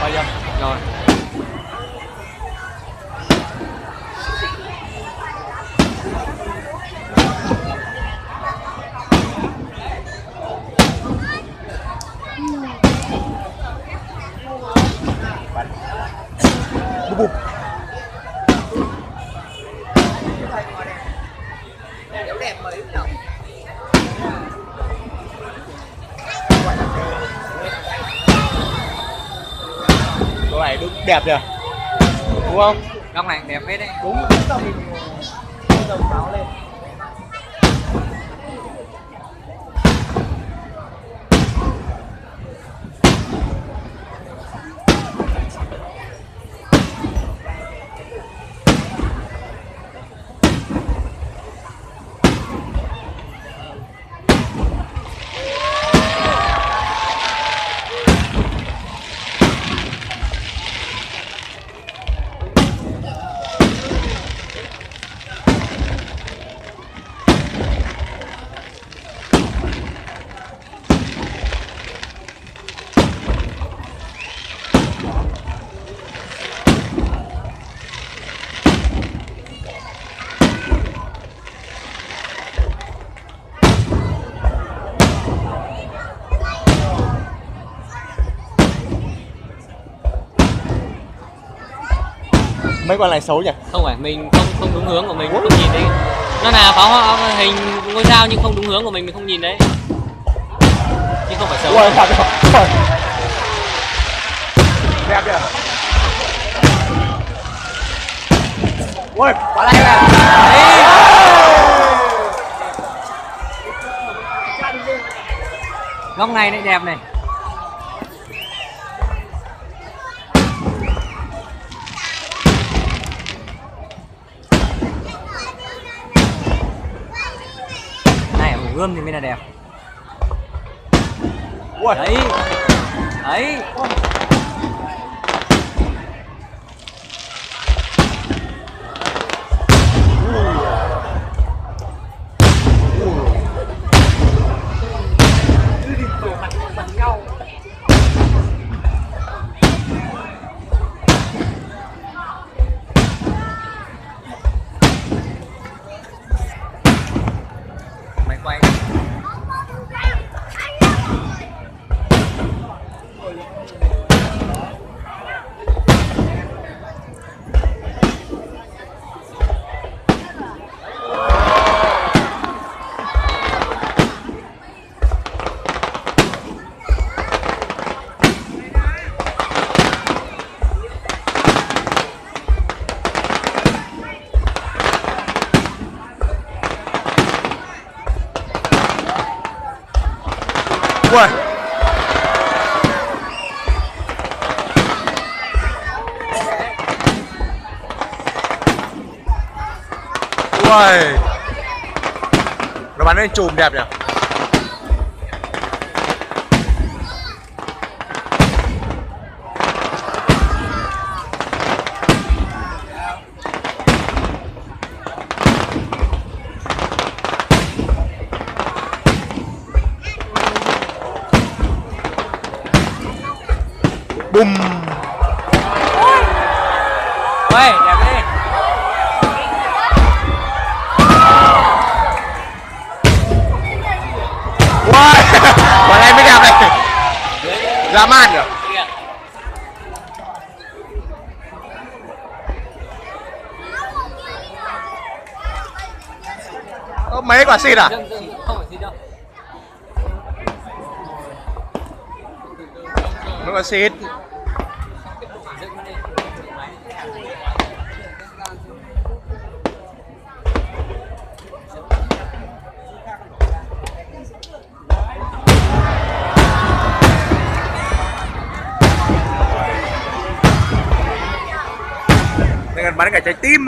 Rồi chưa? Rồi. Bụp bụp. Chỗ này đúng đẹp nhỉ, đúng không? Góc này đẹp hết đấy. Đúng là mình dòng pháo lên. Mấy con này xấu nhỉ? Không phải mình không đúng hướng của mình, không nhìn đấy. Nó là pháo hoa hình ngôi sao nhưng không đúng hướng của mình không nhìn đấy. Nhưng không phải xấu. Ui, thật rồi. Đẹp nhỉ? Ui, quả này là góc này lại đẹp này. Này ở gươm thì mới là đẹp. ui. Đấy. Đấy. Máy quay. Ui. Ui. Nó bắn lên chùm đẹp nhỉ? Bùm. Ui, đẹp đi. Ui. Quả này mới đẹp này. Dã man nhỉ? Có mấy quả xịt à? Không phải xịt đâu. Mấy quả xịt. Đây còn bắn cả trái tim.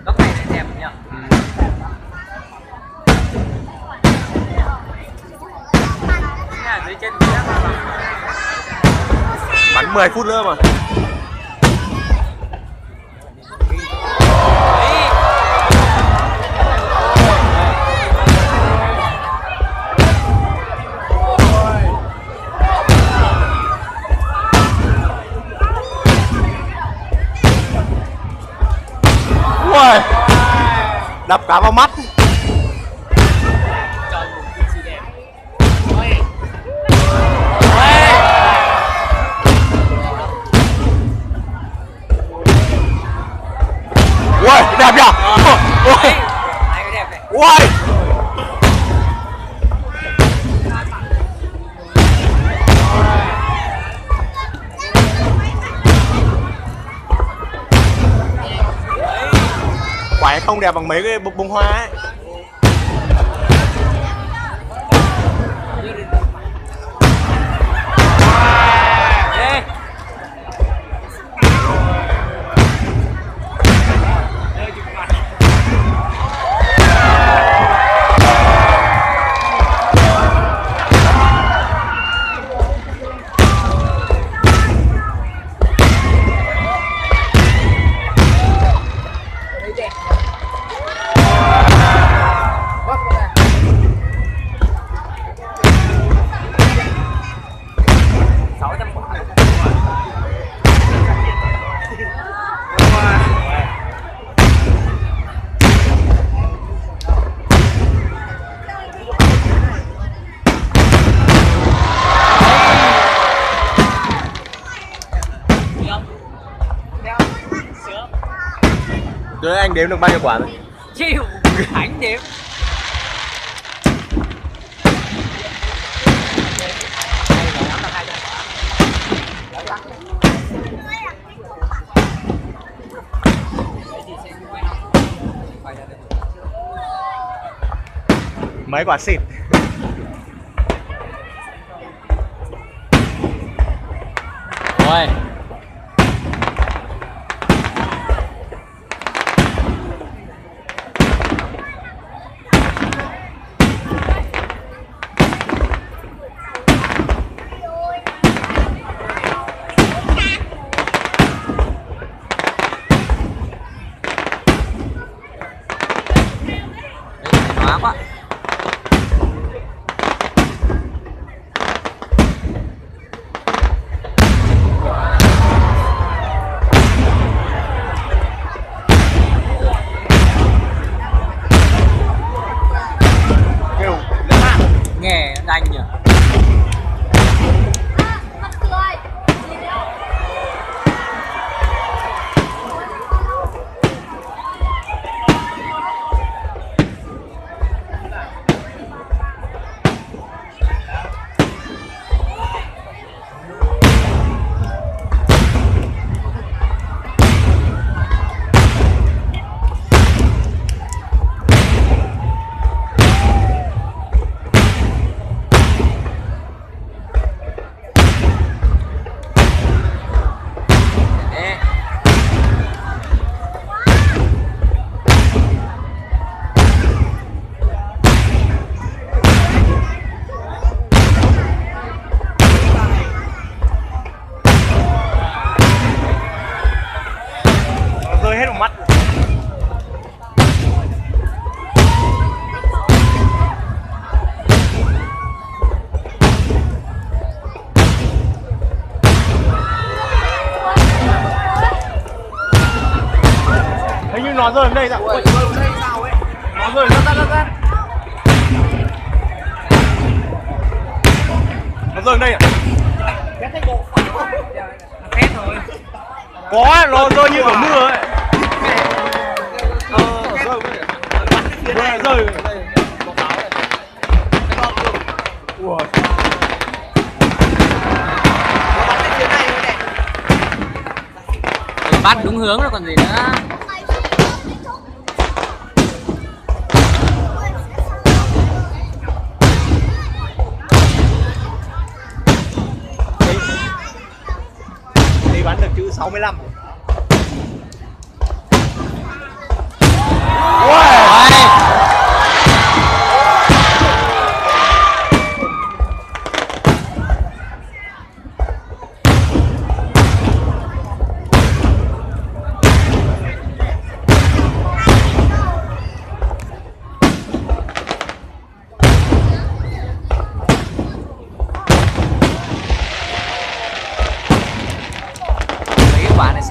Góc này lại đẹp nhỉ? Dưới chân bắn 10 phút nữa mà. Đập cả vào mắt. Ui, đẹp nhỉ? Ui. Ui. Quả không đẹp bằng mấy cái bông hoa ấy. Đấy, anh đếm được bao nhiêu quả rồi? Chịu, Khánh đếm. Mấy quả xịt. Rồi. Hóa quá. Kêu Nghe đanh nhỉ. rơi hết vào mắt. Hình như nó rơi đến đây rồi. Ui, rơi đến đây sao ấy? Nó rơi ra. Nó rơi đến đây à? Phép rồi. Có, nó rơi như ở mưa ấy. Rơi. Ui. Bắt đúng hướng rồi còn gì nữa. Thì bắn được chữ 65. Quả này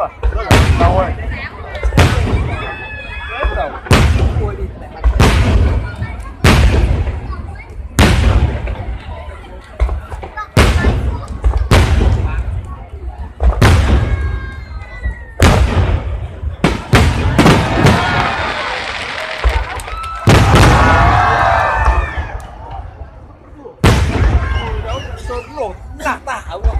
rồi. Đâu rồi. Đâu. Lạc tả không ạ?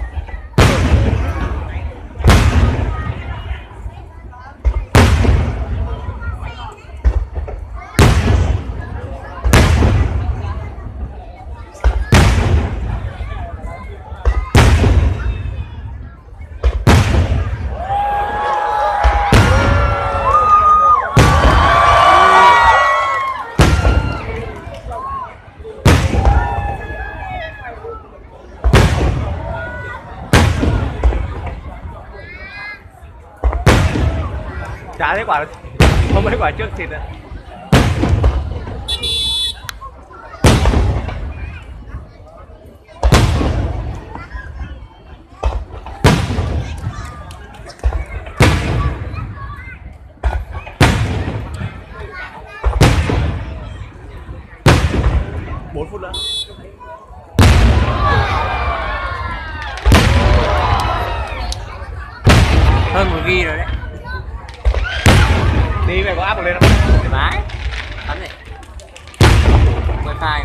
Chả thấy quả, không thấy quả trước thịt à. Bốn phút nữa. Hơn 1 ghi rồi đấy. Đi mày có áp được lên không? Thoải mái. Bắn này. Wifi này.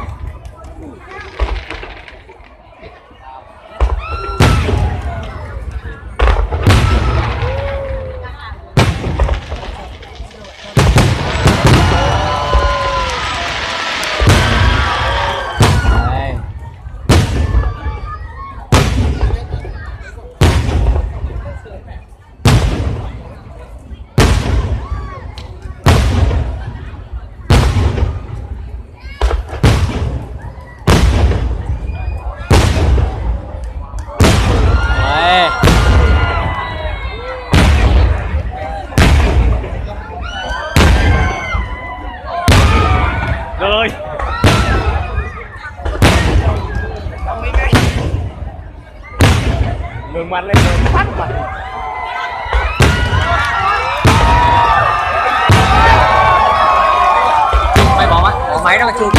Rồi. Ngừng mặt lên rồi, phát mặt. Quay bóng á, có máy đang chụp.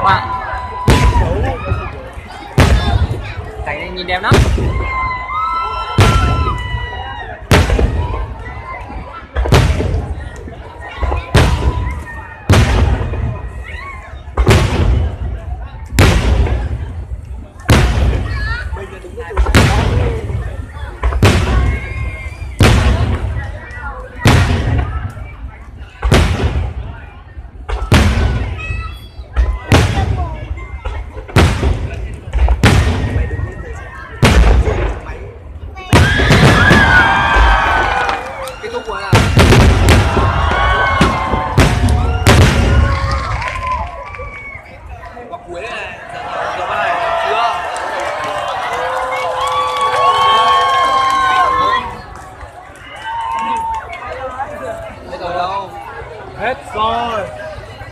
Bạn. Cảnh này nhìn đẹp lắm. Kết thúc của là quả cuối này, giờ bắt này chưa? Hết rồi đâu? Hết rồi.